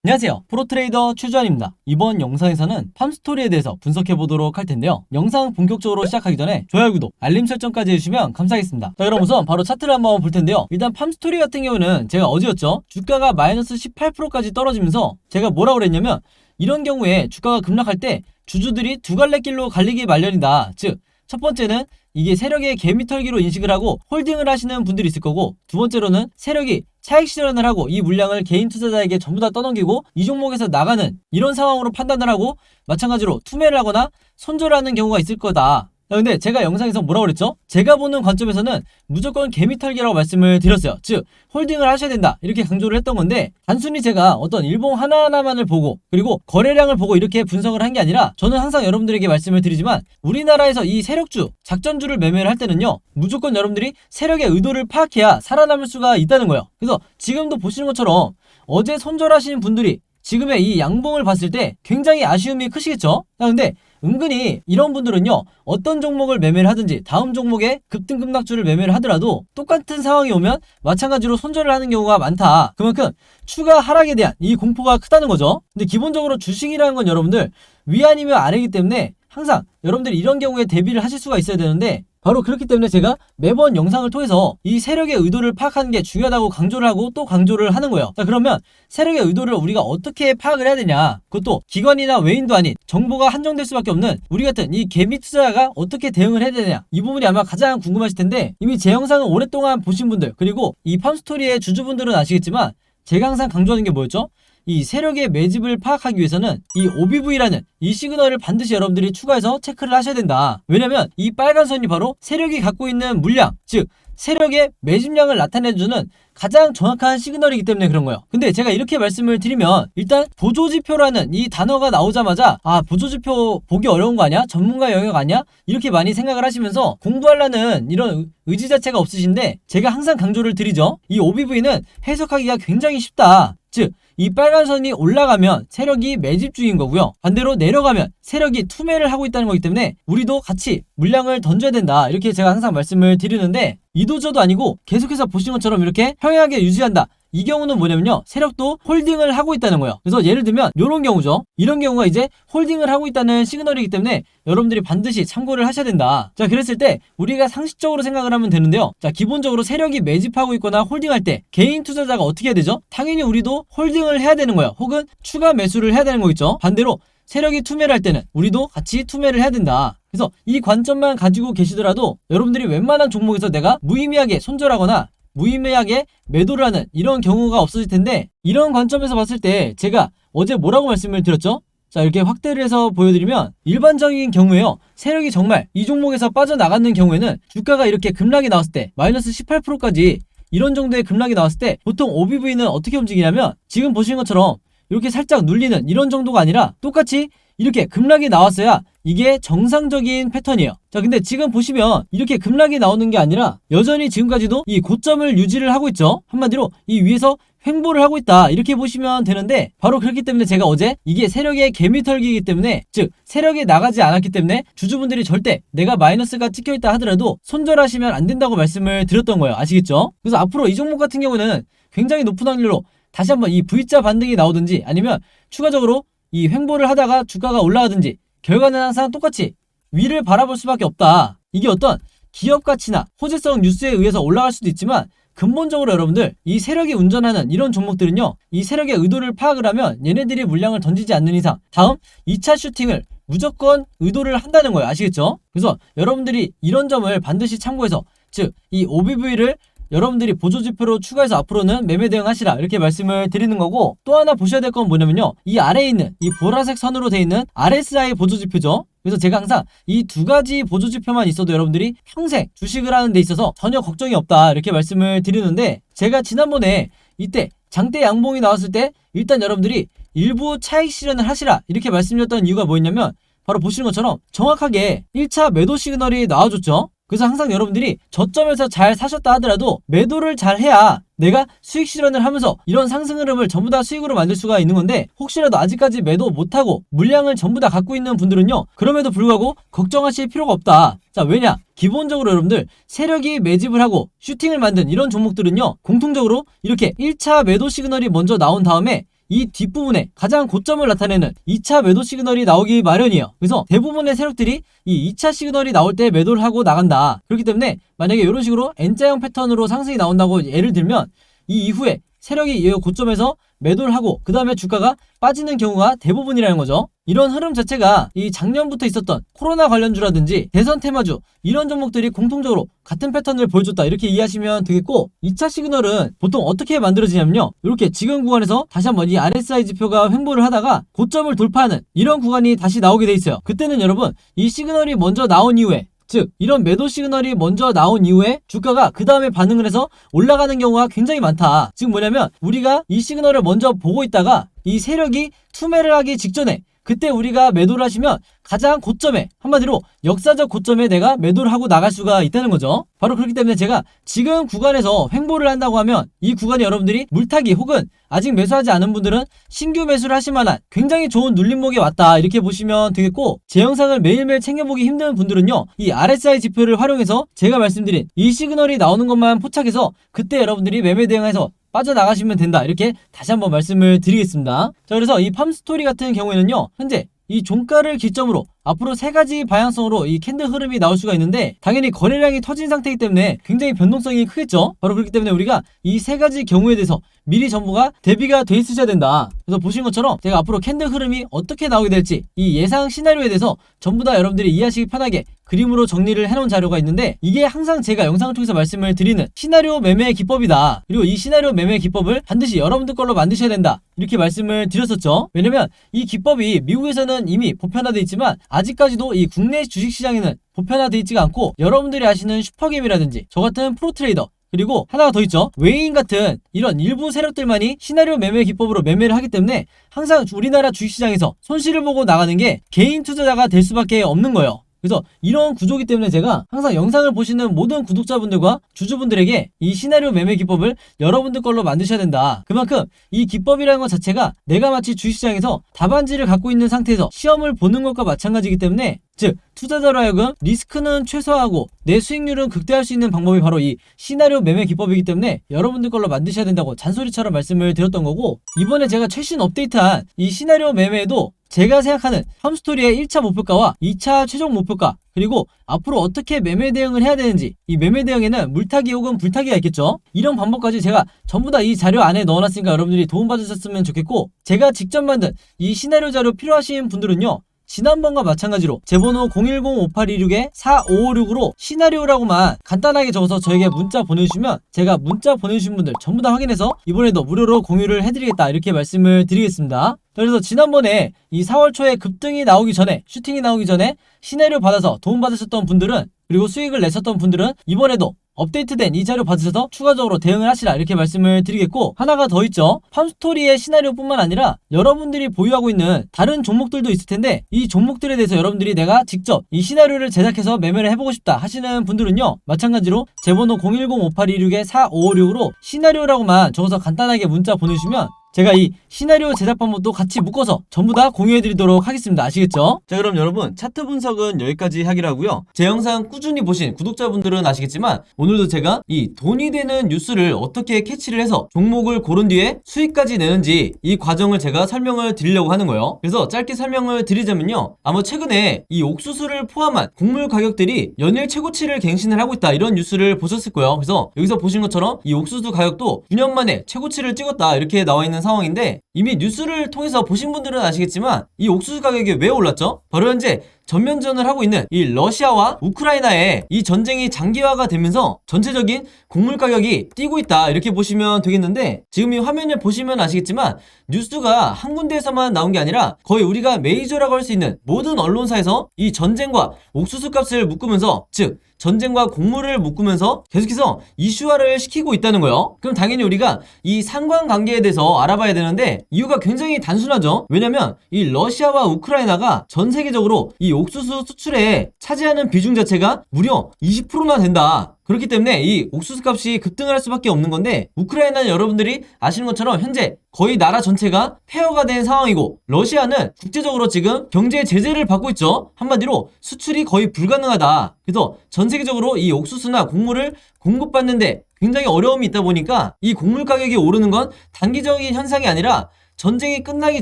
안녕하세요, 프로트레이더 최주환입니다. 이번 영상에서는 팜스토리에 대해서 분석해보도록 할 텐데요. 영상 본격적으로 시작하기 전에 좋아요, 구독, 알림 설정까지 해주시면 감사하겠습니다. 자, 그럼 우선 바로 차트를 한번 볼 텐데요. 일단 팜스토리 같은 경우는 제가 어제였죠, 주가가 마이너스 18%까지 떨어지면서 제가 뭐라고 그랬냐면, 이런 경우에 주가가 급락할 때 주주들이 두 갈래 길로 갈리기 마련이다. 즉, 첫 번째는 이게 세력의 개미털기로 인식을 하고 홀딩을 하시는 분들이 있을 거고, 두 번째로는 세력이 차익 실현을 하고 이 물량을 개인 투자자에게 전부 다 떠넘기고 이 종목에서 나가는 이런 상황으로 판단을 하고 마찬가지로 투매를 하거나 손절을 하는 경우가 있을 거다. 근데 제가 영상에서 뭐라고 그랬죠? 제가 보는 관점에서는 무조건 개미털기라고 말씀을 드렸어요. 즉, 홀딩을 하셔야 된다, 이렇게 강조를 했던 건데, 단순히 제가 어떤 일봉 하나하나만을 보고 그리고 거래량을 보고 이렇게 분석을 한 게 아니라, 저는 항상 여러분들에게 말씀을 드리지만 우리나라에서 이 세력주, 작전주를 매매를 할 때는요, 무조건 여러분들이 세력의 의도를 파악해야 살아남을 수가 있다는 거예요. 그래서 지금도 보시는 것처럼 어제 손절하신 분들이 지금의 이 양봉을 봤을 때 굉장히 아쉬움이 크시겠죠? 근데 은근히 이런 분들은요, 어떤 종목을 매매를 하든지 다음 종목에 급등급락주를 매매를 하더라도 똑같은 상황이 오면 마찬가지로 손절을 하는 경우가 많다. 그만큼 추가 하락에 대한 이 공포가 크다는 거죠. 근데 기본적으로 주식이라는 건 여러분들 위 아니면 아래이기 때문에 항상 여러분들이 이런 경우에 대비를 하실 수가 있어야 되는데, 바로 그렇기 때문에 제가 매번 영상을 통해서 이 세력의 의도를 파악하는 게 중요하다고 강조를 하고 또 강조를 하는 거예요. 자, 그러면 세력의 의도를 우리가 어떻게 파악을 해야 되냐, 그것도 기관이나 외인도 아닌 정보가 한정될 수밖에 없는 우리 같은 이 개미 투자자가 어떻게 대응을 해야 되냐, 이 부분이 아마 가장 궁금하실 텐데, 이미 제 영상을 오랫동안 보신 분들 그리고 이 팜스토리의 주주분들은 아시겠지만 제가 항상 강조하는 게 뭐였죠? 이 세력의 매집을 파악하기 위해서는 이 OBV라는 이 시그널을 반드시 여러분들이 추가해서 체크를 하셔야 된다. 왜냐면 이 빨간 선이 바로 세력이 갖고 있는 물량, 즉 세력의 매집량을 나타내주는 가장 정확한 시그널이기 때문에 그런 거예요. 근데 제가 이렇게 말씀을 드리면, 일단 보조지표라는 이 단어가 나오자마자 보조지표 보기 어려운 거 아니야? 전문가 영역 아니야? 이렇게 많이 생각을 하시면서 공부하려는 이런 의지 자체가 없으신데, 제가 항상 강조를 드리죠. 이 OBV는 해석하기가 굉장히 쉽다. 즉, 이 빨간 선이 올라가면 세력이 매집 중인 거고요, 반대로 내려가면 세력이 투매를 하고 있다는 거기 때문에 우리도 같이 물량을 던져야 된다, 이렇게 제가 항상 말씀을 드리는데, 이도저도 아니고 계속해서 보시는 것처럼 이렇게 평행하게 유지한다, 이 경우는 뭐냐면요, 세력도 홀딩을 하고 있다는 거예요. 그래서 예를 들면 이런 경우죠. 이런 경우가 이제 홀딩을 하고 있다는 시그널이기 때문에 여러분들이 반드시 참고를 하셔야 된다. 자, 그랬을 때 우리가 상식적으로 생각을 하면 되는데요. 자, 기본적으로 세력이 매집하고 있거나 홀딩할 때 개인 투자자가 어떻게 해야 되죠? 당연히 우리도 홀딩을 해야 되는 거예요. 혹은 추가 매수를 해야 되는 거 있죠. 반대로 세력이 투매를 할 때는 우리도 같이 투매를 해야 된다. 그래서 이 관점만 가지고 계시더라도 여러분들이 웬만한 종목에서 내가 무의미하게 손절하거나 무의미하게 매도를 하는 이런 경우가 없어질 텐데, 이런 관점에서 봤을 때 제가 어제 뭐라고 말씀을 드렸죠? 자, 이렇게 확대를 해서 보여드리면, 일반적인 경우에요, 세력이 정말 이 종목에서 빠져나가는 경우에는 주가가 이렇게 급락이 나왔을 때 마이너스 18%까지 이런 정도의 급락이 나왔을 때 보통 OBV는 어떻게 움직이냐면, 지금 보시는 것처럼 이렇게 살짝 눌리는 이런 정도가 아니라 똑같이 이렇게 급락이 나왔어야 이게 정상적인 패턴이에요. 자, 근데 지금 보시면 이렇게 급락이 나오는 게 아니라 여전히 지금까지도 이 고점을 유지를 하고 있죠. 한마디로 이 위에서 횡보를 하고 있다, 이렇게 보시면 되는데, 바로 그렇기 때문에 제가 어제 이게 세력의 개미털기이기 때문에, 즉 세력이 나가지 않았기 때문에 주주분들이 절대 내가 마이너스가 찍혀있다 하더라도 손절하시면 안 된다고 말씀을 드렸던 거예요. 아시겠죠? 그래서 앞으로 이 종목 같은 경우는 굉장히 높은 확률로 다시 한번 이 V자 반등이 나오든지, 아니면 추가적으로 이 횡보를 하다가 주가가 올라가든지, 결과는 항상 똑같이 위를 바라볼 수밖에 없다. 이게 어떤 기업 가치나 호재성 뉴스에 의해서 올라갈 수도 있지만, 근본적으로 여러분들 이 세력이 운전하는 이런 종목들은요, 이 세력의 의도를 파악을 하면 얘네들이 물량을 던지지 않는 이상 다음 2차 슈팅을 무조건 의도를 한다는 거예요. 아시겠죠? 그래서 여러분들이 이런 점을 반드시 참고해서, 즉 이 OBV를 여러분들이 보조지표로 추가해서 앞으로는 매매 대응하시라, 이렇게 말씀을 드리는 거고, 또 하나 보셔야 될 건 뭐냐면요, 이 아래에 있는 이 보라색 선으로 되어 있는 RSI 보조지표죠. 그래서 제가 항상 이 두 가지 보조지표만 있어도 여러분들이 평생 주식을 하는 데 있어서 전혀 걱정이 없다, 이렇게 말씀을 드리는데, 제가 지난번에 이때 장대 양봉이 나왔을 때 일단 여러분들이 일부 차익 실현을 하시라, 이렇게 말씀드렸던 이유가 뭐였냐면, 바로 보시는 것처럼 정확하게 1차 매도 시그널이 나와줬죠. 그래서 항상 여러분들이 저점에서 잘 사셨다 하더라도 매도를 잘 해야 내가 수익 실현을 하면서 이런 상승 흐름을 전부 다 수익으로 만들 수가 있는 건데, 혹시라도 아직까지 매도 못하고 물량을 전부 다 갖고 있는 분들은요, 그럼에도 불구하고 걱정하실 필요가 없다. 자, 왜냐? 기본적으로 여러분들 세력이 매집을 하고 슈팅을 만든 이런 종목들은요, 공통적으로 이렇게 1차 매도 시그널이 먼저 나온 다음에 이 뒷부분에 가장 고점을 나타내는 2차 매도 시그널이 나오기 마련이에요. 그래서 대부분의 세력들이 이 2차 시그널이 나올 때 매도를 하고 나간다. 그렇기 때문에 만약에 이런 식으로 N자형 패턴으로 상승이 나온다고 예를 들면 이 이후에 세력이 이 고점에서 매도를 하고 그 다음에 주가가 빠지는 경우가 대부분이라는 거죠. 이런 흐름 자체가 이 작년부터 있었던 코로나 관련주라든지 대선 테마주 이런 종목들이 공통적으로 같은 패턴을 보여줬다 이렇게 이해하시면 되겠고, 2차 시그널은 보통 어떻게 만들어지냐면요, 이렇게 지금 구간에서 다시 한번 이 RSI 지표가 횡보를 하다가 고점을 돌파하는 이런 구간이 다시 나오게 돼 있어요. 그때는 여러분 이 시그널이 먼저 나온 이후에, 즉 이런 매도 시그널이 먼저 나온 이후에 주가가 그 다음에 반응을 해서 올라가는 경우가 굉장히 많다. 즉 뭐냐면 우리가 이 시그널을 먼저 보고 있다가 이 세력이 투매를 하기 직전에 그때 우리가 매도를 하시면 가장 고점에, 한마디로 역사적 고점에 내가 매도를 하고 나갈 수가 있다는 거죠. 바로 그렇기 때문에 제가 지금 구간에서 횡보를 한다고 하면 이 구간이 여러분들이 물타기 혹은 아직 매수하지 않은 분들은 신규 매수를 하실 만한 굉장히 좋은 눌림목에 왔다 이렇게 보시면 되겠고, 제 영상을 매일매일 챙겨보기 힘든 분들은요, 이 RSI 지표를 활용해서 제가 말씀드린 이 시그널이 나오는 것만 포착해서 그때 여러분들이 매매 대응해서 빠져나가시면 된다 이렇게 다시 한번 말씀을 드리겠습니다. 자, 그래서 이 팜스토리 같은 경우에는요, 현재 이 종가를 기점으로 앞으로 3가지 방향성으로 이 캔들 흐름이 나올 수가 있는데, 당연히 거래량이 터진 상태이기 때문에 굉장히 변동성이 크겠죠. 바로 그렇기 때문에 우리가 이 3가지 경우에 대해서 미리 정보가 대비가 돼 있으셔야 된다. 그래서 보신 것처럼 제가 앞으로 캔들 흐름이 어떻게 나오게 될지 이 예상 시나리오에 대해서 전부 다 여러분들이 이해하시기 편하게 그림으로 정리를 해놓은 자료가 있는데, 이게 항상 제가 영상을 통해서 말씀을 드리는 시나리오 매매 기법이다. 그리고 이 시나리오 매매 기법을 반드시 여러분들 걸로 만드셔야 된다 이렇게 말씀을 드렸었죠. 왜냐면 이 기법이 미국에서는 이미 보편화되어 있지만 아직까지도 이 국내 주식시장에는 보편화되어 있지가 않고, 여러분들이 아시는 슈퍼게임이라든지 저 같은 프로트레이더, 그리고 하나가 더 있죠, 외인 같은 이런 일부 세력들만이 시나리오 매매 기법으로 매매를 하기 때문에 항상 우리나라 주식시장에서 손실을 보고 나가는 게 개인 투자자가 될 수밖에 없는 거예요. 그래서 이런 구조기 때문에 제가 항상 영상을 보시는 모든 구독자분들과 주주분들에게 이 시나리오 매매 기법을 여러분들 걸로 만드셔야 된다. 그만큼 이 기법이라는 것 자체가 내가 마치 주식시장에서 답안지를 갖고 있는 상태에서 시험을 보는 것과 마찬가지이기 때문에, 즉 투자자로 하여금 리스크는 최소화하고 내 수익률은 극대화할 수 있는 방법이 바로 이 시나리오 매매 기법이기 때문에 여러분들 걸로 만드셔야 된다고 잔소리처럼 말씀을 드렸던 거고, 이번에 제가 최신 업데이트한 이 시나리오 매매에도 제가 생각하는 팜스토리의 1차 목표가와 2차 최종 목표가, 그리고 앞으로 어떻게 매매 대응을 해야 되는지, 이 매매 대응에는 물타기 혹은 불타기가 있겠죠. 이런 방법까지 제가 전부 다 이 자료 안에 넣어놨으니까 여러분들이 도움받으셨으면 좋겠고, 제가 직접 만든 이 시나리오 자료 필요하신 분들은요, 지난번과 마찬가지로 제 번호 010-5826-4556으로 시나리오라고만 간단하게 적어서 저에게 문자 보내주시면 제가 문자 보내주신 분들 전부 다 확인해서 이번에도 무료로 공유를 해드리겠다 이렇게 말씀을 드리겠습니다. 그래서 지난번에 이 4월 초에 급등이 나오기 전에, 슈팅이 나오기 전에 시나리오 받아서 도움받으셨던 분들은, 그리고 수익을 내셨던 분들은 이번에도 업데이트된 이 자료 받으셔서 추가적으로 대응을 하시라 이렇게 말씀을 드리겠고, 하나가 더 있죠. 팜스토리의 시나리오뿐만 아니라 여러분들이 보유하고 있는 다른 종목들도 있을 텐데, 이 종목들에 대해서 여러분들이 내가 직접 이 시나리오를 제작해서 매매를 해보고 싶다 하시는 분들은요, 마찬가지로 제 번호 010-5826-4556으로 시나리오라고만 적어서 간단하게 문자 보내주시면 제가 이 시나리오 제작 방법도 같이 묶어서 전부 다 공유해드리도록 하겠습니다. 아시겠죠? 자, 그럼 여러분 차트 분석은 여기까지 하기로 하고요. 제 영상 꾸준히 보신 구독자분들은 아시겠지만 오늘도 제가 이 돈이 되는 뉴스를 어떻게 캐치를 해서 종목을 고른 뒤에 수익까지 내는지 이 과정을 제가 설명을 드리려고 하는 거예요. 그래서 짧게 설명을 드리자면요, 아마 최근에 이 옥수수를 포함한 곡물 가격들이 연일 최고치를 갱신을 하고 있다 이런 뉴스를 보셨을 거예요. 그래서 여기서 보신 것처럼 이 옥수수 가격도 9년 만에 최고치를 찍었다 이렇게 나와 있는 상황인데, 이미 뉴스를 통해서 보신 분들은 아시겠지만 이 옥수수 가격이 왜 올랐죠? 바로 현재 전면전을 하고 있는 이 러시아와 우크라이나의 이 전쟁이 장기화가 되면서 전체적인 곡물 가격이 뛰고 있다 이렇게 보시면 되겠는데, 지금 이 화면을 보시면 아시겠지만 뉴스가 한 군데에서만 나온 게 아니라 거의 우리가 메이저라고 할 수 있는 모든 언론사에서 이 전쟁과 옥수수 값을 묶으면서, 즉 전쟁과 곡물을 묶으면서 계속해서 이슈화를 시키고 있다는 거예요. 그럼 당연히 우리가 이 상관관계에 대해서 알아봐야 되는데, 이유가 굉장히 단순하죠. 왜냐면 이 러시아와 우크라이나가 전 세계적으로 이 옥수수 수출에 차지하는 비중 자체가 무려 20%나 된다. 그렇기 때문에 이 옥수수 값이 급등을 할 수밖에 없는 건데, 우크라이나는 여러분들이 아시는 것처럼 현재 거의 나라 전체가 폐허가 된 상황이고, 러시아는 국제적으로 지금 경제 제재를 받고 있죠. 한마디로 수출이 거의 불가능하다. 그래서 전 세계적으로 이 옥수수나 곡물을 공급받는데 굉장히 어려움이 있다 보니까 이 곡물 가격이 오르는 건 단기적인 현상이 아니라 전쟁이 끝나기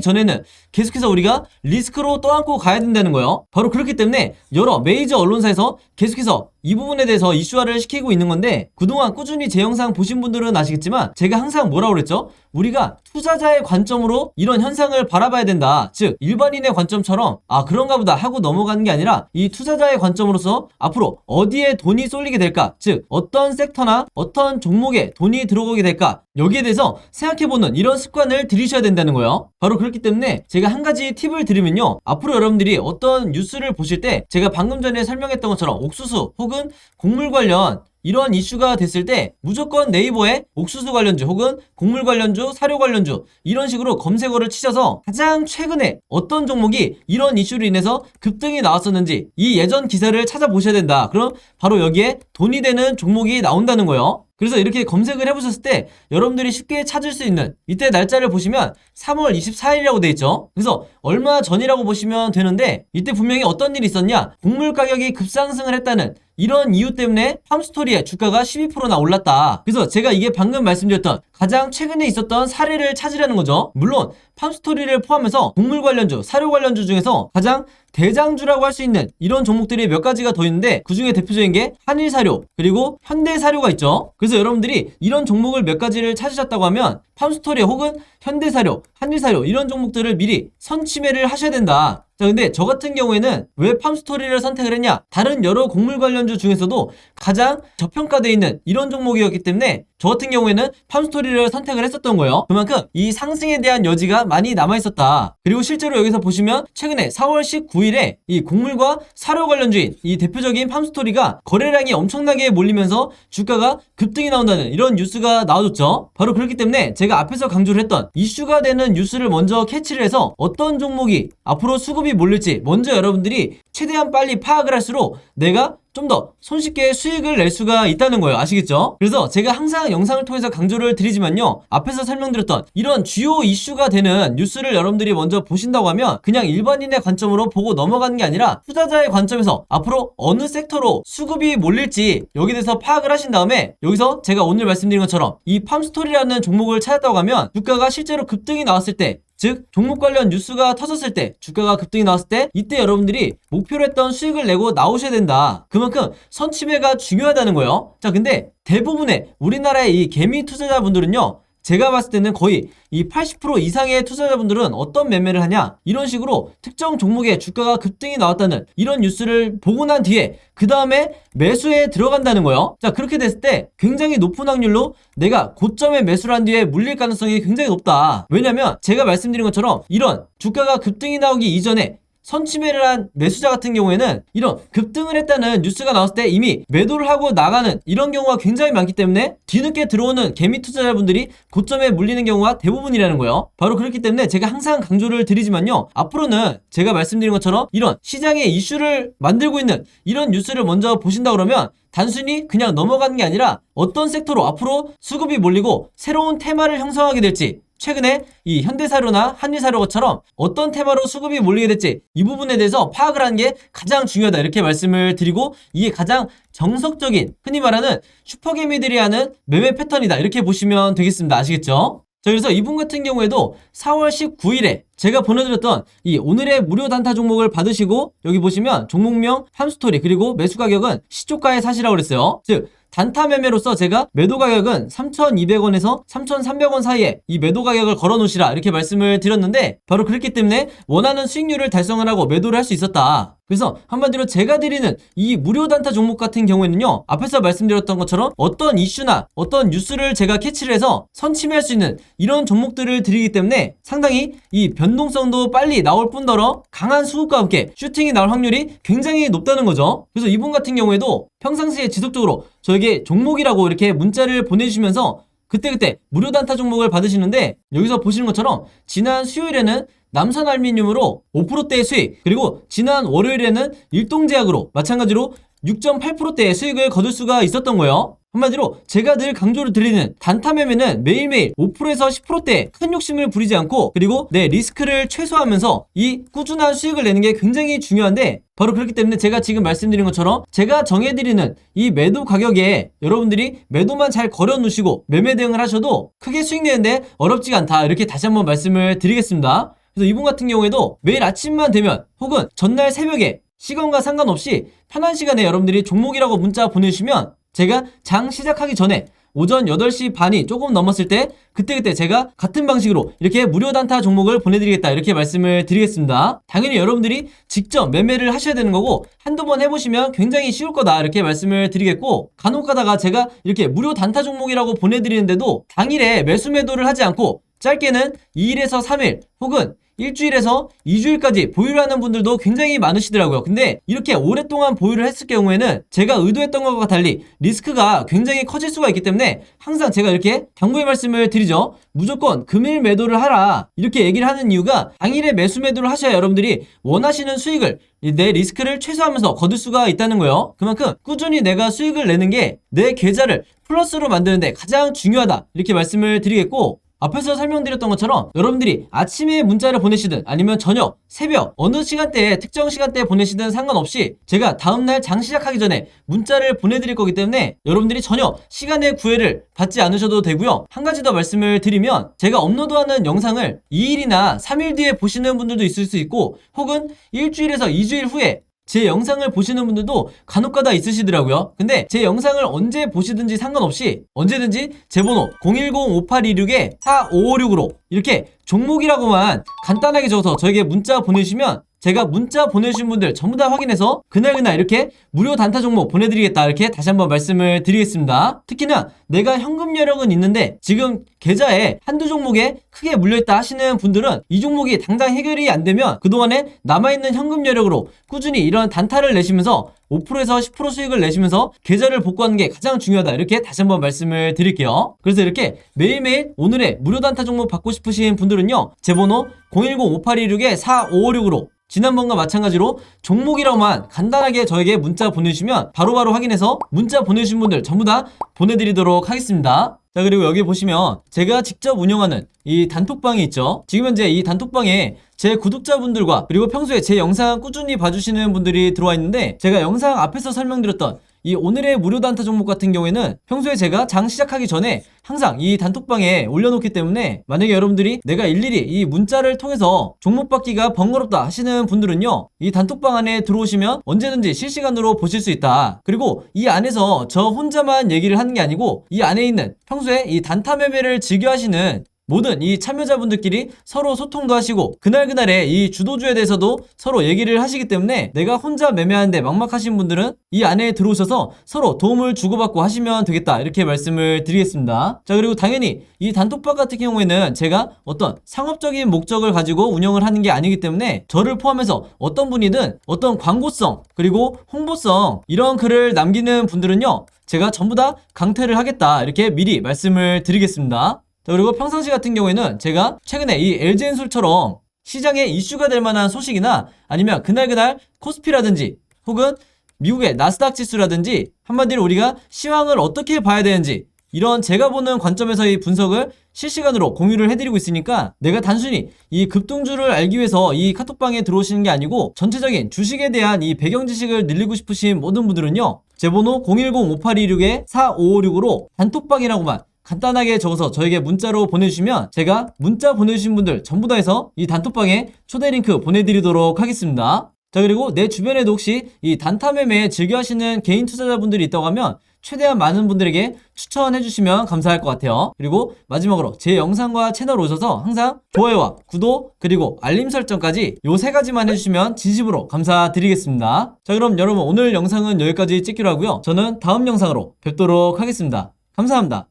전에는 계속해서 우리가 리스크로 떠안고 가야 된다는 거예요. 바로 그렇기 때문에 여러 메이저 언론사에서 계속해서 이 부분에 대해서 이슈화를 시키고 있는 건데, 그동안 꾸준히 제 영상 보신 분들은 아시겠지만 제가 항상 뭐라고 그랬죠? 우리가 투자자의 관점으로 이런 현상을 바라봐야 된다. 즉 일반인의 관점처럼 그런가 보다 하고 넘어가는 게 아니라 이 투자자의 관점으로서 앞으로 어디에 돈이 쏠리게 될까, 즉 어떤 섹터나 어떤 종목에 돈이 들어오게 될까, 여기에 대해서 생각해보는 이런 습관을 들이셔야 된다는 거예요. 바로 그렇기 때문에 제가 한 가지 팁을 드리면요, 앞으로 여러분들이 어떤 뉴스를 보실 때 제가 방금 전에 설명했던 것처럼 옥수수 혹은 곡물 관련 이런 이슈가 됐을 때 무조건 네이버에 옥수수 관련주 혹은 곡물 관련주, 사료 관련주 이런 식으로 검색어를 치셔서 가장 최근에 어떤 종목이 이런 이슈로 인해서 급등이 나왔었는지 이 예전 기사를 찾아보셔야 된다. 그럼 바로 여기에 돈이 되는 종목이 나온다는 거예요. 그래서 이렇게 검색을 해보셨을 때 여러분들이 쉽게 찾을 수 있는, 이때 날짜를 보시면 3월 24일이라고 돼 있죠. 그래서 얼마 전이라고 보시면 되는데, 이때 분명히 어떤 일이 있었냐, 곡물 가격이 급상승을 했다는 이런 이유 때문에 팜스토리의 주가가 12%나 올랐다. 그래서 제가 이게 방금 말씀드렸던 가장 최근에 있었던 사례를 찾으라는 거죠. 물론 팜스토리를 포함해서 곡물 관련주, 사료 관련주 중에서 가장 대장주라고 할 수 있는 이런 종목들이 몇 가지가 더 있는데, 그 중에 대표적인 게 한일사료 그리고 현대사료가 있죠. 그래서 여러분들이 이런 종목을 몇 가지를 찾으셨다고 하면 팜스토리 혹은 현대사료, 한일사료 이런 종목들을 미리 선침해를 하셔야 된다. 자, 근데 저 같은 경우에는 왜 팜스토리를 선택을 했냐, 다른 여러 곡물 관련주 중에서도 가장 저평가되어 있는 이런 종목이었기 때문에 저 같은 경우에는 팜스토리를 선택을 했었던 거예요. 그만큼 이 상승에 대한 여지가 많이 남아있었다. 그리고 실제로 여기서 보시면 최근에 4월 19일에 이 곡물과 사료 관련주인 이 대표적인 팜스토리가 거래량이 엄청나게 몰리면서 주가가 급등이 나온다는 이런 뉴스가 나와줬죠. 바로 그렇기 때문에 제가 앞에서 강조를 했던 이슈가 되는 뉴스를 먼저 캐치를 해서 어떤 종목이 앞으로 수급이 몰릴지 먼저 여러분들이 최대한 빨리 파악을 할수록 내가 좀 더 손쉽게 수익을 낼 수가 있다는 거예요. 아시겠죠? 그래서 제가 항상 영상을 통해서 강조를 드리지만요, 앞에서 설명드렸던 이런 주요 이슈가 되는 뉴스를 여러분들이 먼저 보신다고 하면 그냥 일반인의 관점으로 보고 넘어가는 게 아니라 투자자의 관점에서 앞으로 어느 섹터로 수급이 몰릴지 여기에 대해서 파악을 하신 다음에, 여기서 제가 오늘 말씀드린 것처럼 이 팜스토리라는 종목을 찾았다고 하면 주가가 실제로 급등이 나왔을 때, 즉 종목 관련 뉴스가 터졌을 때, 주가가 급등이 나왔을 때 이때 여러분들이 목표로 했던 수익을 내고 나오셔야 된다. 그만큼 선침해가 중요하다는 거예요. 자, 근데 대부분의 우리나라의 이 개미 투자자분들은요, 제가 봤을 때는 거의 이 80% 이상의 투자자분들은 어떤 매매를 하냐, 이런 식으로 특정 종목의 주가가 급등이 나왔다는 이런 뉴스를 보고 난 뒤에 그 다음에 매수에 들어간다는 거예요. 자, 그렇게 됐을 때 굉장히 높은 확률로 내가 고점에 매수를 한 뒤에 물릴 가능성이 굉장히 높다. 왜냐면 제가 말씀드린 것처럼 이런 주가가 급등이 나오기 이전에 선침해를 한 매수자 같은 경우에는 이런 급등을 했다는 뉴스가 나왔을 때 이미 매도를 하고 나가는 이런 경우가 굉장히 많기 때문에 뒤늦게 들어오는 개미 투자자분들이 고점에 물리는 경우가 대부분이라는 거예요. 바로 그렇기 때문에 제가 항상 강조를 드리지만요, 앞으로는 제가 말씀드린 것처럼 이런 시장의 이슈를 만들고 있는 이런 뉴스를 먼저 보신다 그러면 단순히 그냥 넘어가는 게 아니라 어떤 섹터로 앞으로 수급이 몰리고 새로운 테마를 형성하게 될지, 최근에 이 현대사료나 한일사료처럼 어떤 테마로 수급이 몰리게 될지 이 부분에 대해서 파악을 하는 게 가장 중요하다, 이렇게 말씀을 드리고, 이게 가장 정석적인 흔히 말하는 슈퍼개미들이 하는 매매 패턴이다, 이렇게 보시면 되겠습니다. 아시겠죠? 자, 그래서 이분 같은 경우에도 4월 19일에 제가 보내드렸던 이 오늘의 무료 단타 종목을 받으시고, 여기 보시면 종목명 팜스토리 그리고 매수 가격은 시초가에 사시라고 그랬어요. 즉 단타 매매로서 제가 매도 가격은 3,200원에서 3,300원 사이에 이 매도 가격을 걸어 놓으시라, 이렇게 말씀을 드렸는데, 바로 그렇기 때문에 원하는 수익률을 달성을 하고 매도를 할 수 있었다. 그래서 한마디로 제가 드리는 이 무료 단타 종목 같은 경우에는요, 앞에서 말씀드렸던 것처럼 어떤 이슈나 어떤 뉴스를 제가 캐치를 해서 선침해할 수 있는 이런 종목들을 드리기 때문에 상당히 이 변동성도 빨리 나올 뿐더러 강한 수급과 함께 슈팅이 나올 확률이 굉장히 높다는 거죠. 그래서 이분 같은 경우에도 평상시에 지속적으로 저에게 종목이라고 이렇게 문자를 보내주시면서 그때그때 무료 단타 종목을 받으시는데, 여기서 보시는 것처럼 지난 수요일에는 남선알미늄으로 5%대의 수익, 그리고 지난 월요일에는 일동제약으로 마찬가지로 6.8%대의 수익을 거둘 수가 있었던 거예요. 한마디로 제가 늘 강조를 드리는 단타 매매는 매일매일 5%에서 10%대 큰 욕심을 부리지 않고, 그리고 내 리스크를 최소화하면서 이 꾸준한 수익을 내는 게 굉장히 중요한데, 바로 그렇기 때문에 제가 지금 말씀드린 것처럼 제가 정해드리는 이 매도 가격에 여러분들이 매도만 잘 걸어 놓으시고 매매 대응을 하셔도 크게 수익 내는데 어렵지가 않다, 이렇게 다시 한번 말씀을 드리겠습니다. 그래서 이분 같은 경우에도 매일 아침만 되면 혹은 전날 새벽에 시간과 상관없이 편한 시간에 여러분들이 종목이라고 문자 보내주시면 제가 장 시작하기 전에 오전 8시 반이 조금 넘었을 때 그때 제가 같은 방식으로 이렇게 무료 단타 종목을 보내드리겠다, 이렇게 말씀을 드리겠습니다. 당연히 여러분들이 직접 매매를 하셔야 되는 거고 한두 번 해보시면 굉장히 쉬울 거다, 이렇게 말씀을 드리겠고, 간혹 가다가 제가 이렇게 무료 단타 종목이라고 보내드리는데도 당일에 매수 매도를 하지 않고 짧게는 2일에서 3일 혹은 일주일에서 2주일까지 보유를 하는 분들도 굉장히 많으시더라고요. 근데 이렇게 오랫동안 보유를 했을 경우에는 제가 의도했던 것과 달리 리스크가 굉장히 커질 수가 있기 때문에 항상 제가 이렇게 당부의 말씀을 드리죠. 무조건 금일 매도를 하라, 이렇게 얘기를 하는 이유가 당일에 매수 매도를 하셔야 여러분들이 원하시는 수익을, 내 리스크를 최소화하면서 거둘 수가 있다는 거예요. 그만큼 꾸준히 내가 수익을 내는 게 내 계좌를 플러스로 만드는데 가장 중요하다, 이렇게 말씀을 드리겠고, 앞에서 설명드렸던 것처럼 여러분들이 아침에 문자를 보내시든 아니면 저녁, 새벽, 어느 시간대에 특정 시간대에 보내시든 상관없이 제가 다음날 장 시작하기 전에 문자를 보내드릴 거기 때문에 여러분들이 전혀 시간의 구애를 받지 않으셔도 되고요. 한 가지 더 말씀을 드리면, 제가 업로드하는 영상을 2일이나 3일 뒤에 보시는 분들도 있을 수 있고 혹은 일주일에서 2주일 후에 제 영상을 보시는 분들도 간혹가다 있으시더라고요. 근데 제 영상을 언제 보시든지 상관없이 언제든지 제 번호 010-5826-4556으로 이렇게 종목이라고만 간단하게 적어서 저에게 문자 보내주시면 제가 문자 보내주신 분들 전부 다 확인해서 그날 이렇게 무료 단타 종목 보내드리겠다, 이렇게 다시 한번 말씀을 드리겠습니다. 특히나 내가 현금 여력은 있는데 지금 계좌에 한두 종목에 크게 물려있다 하시는 분들은 이 종목이 당장 해결이 안 되면 그동안에 남아있는 현금 여력으로 꾸준히 이런 단타를 내시면서 5%에서 10% 수익을 내시면서 계좌를 복구하는 게 가장 중요하다, 이렇게 다시 한번 말씀을 드릴게요. 그래서 이렇게 매일매일 오늘의 무료 단타 종목 받고 싶으신 분들은요, 제 번호 010-5826-4556으로 지난번과 마찬가지로 종목이라고만 간단하게 저에게 문자 보내주시면 바로바로 확인해서 문자 보내주신 분들 전부 다 보내드리도록 하겠습니다. 자, 그리고 여기 보시면 제가 직접 운영하는 이 단톡방이 있죠. 지금 현재 이 단톡방에 제 구독자분들과 그리고 평소에 제 영상 꾸준히 봐주시는 분들이 들어와 있는데, 제가 영상 앞에서 설명드렸던 이 오늘의 무료 단타 종목 같은 경우에는 평소에 제가 장 시작하기 전에 항상 이 단톡방에 올려놓기 때문에 만약에 여러분들이 내가 일일이 이 문자를 통해서 종목 받기가 번거롭다 하시는 분들은요, 이 단톡방 안에 들어오시면 언제든지 실시간으로 보실 수 있다. 그리고 이 안에서 저 혼자만 얘기를 하는 게 아니고 이 안에 있는 평소에 이 단타 매매를 즐겨 하시는 모든 이 참여자분들끼리 서로 소통도 하시고 그날그날의 이 주도주에 대해서도 서로 얘기를 하시기 때문에 내가 혼자 매매하는데 막막하신 분들은 이 안에 들어오셔서 서로 도움을 주고받고 하시면 되겠다, 이렇게 말씀을 드리겠습니다. 자, 그리고 당연히 이 단톡방 같은 경우에는 제가 어떤 상업적인 목적을 가지고 운영을 하는 게 아니기 때문에 저를 포함해서 어떤 분이든 어떤 광고성 그리고 홍보성 이런 글을 남기는 분들은요, 제가 전부 다 강퇴를 하겠다, 이렇게 미리 말씀을 드리겠습니다. 자, 그리고 평상시 같은 경우에는 제가 최근에 이 LG엔솔처럼 시장에 이슈가 될 만한 소식이나 아니면 그날 코스피라든지 혹은 미국의 나스닥 지수라든지 한마디로 우리가 시황을 어떻게 봐야 되는지 이런 제가 보는 관점에서의 분석을 실시간으로 공유를 해드리고 있으니까 내가 단순히 이 급등주를 알기 위해서 이 카톡방에 들어오시는 게 아니고 전체적인 주식에 대한 이 배경 지식을 늘리고 싶으신 모든 분들은요, 제 번호 010-5826-4556으로 단톡방이라고만 간단하게 적어서 저에게 문자로 보내주시면 제가 문자 보내주신 분들 전부 다 해서 이 단톡방에 초대 링크 보내드리도록 하겠습니다. 자, 그리고 내 주변에도 혹시 이 단타 매매 즐겨 하시는 개인 투자자분들이 있다고 하면 최대한 많은 분들에게 추천해 주시면 감사할 것 같아요. 그리고 마지막으로 제 영상과 채널 오셔서 항상 좋아요와 구독 그리고 알림 설정까지 요 3가지만 해주시면 진심으로 감사드리겠습니다. 자, 그럼 여러분 오늘 영상은 여기까지 찍기로 하고요. 저는 다음 영상으로 뵙도록 하겠습니다. 감사합니다.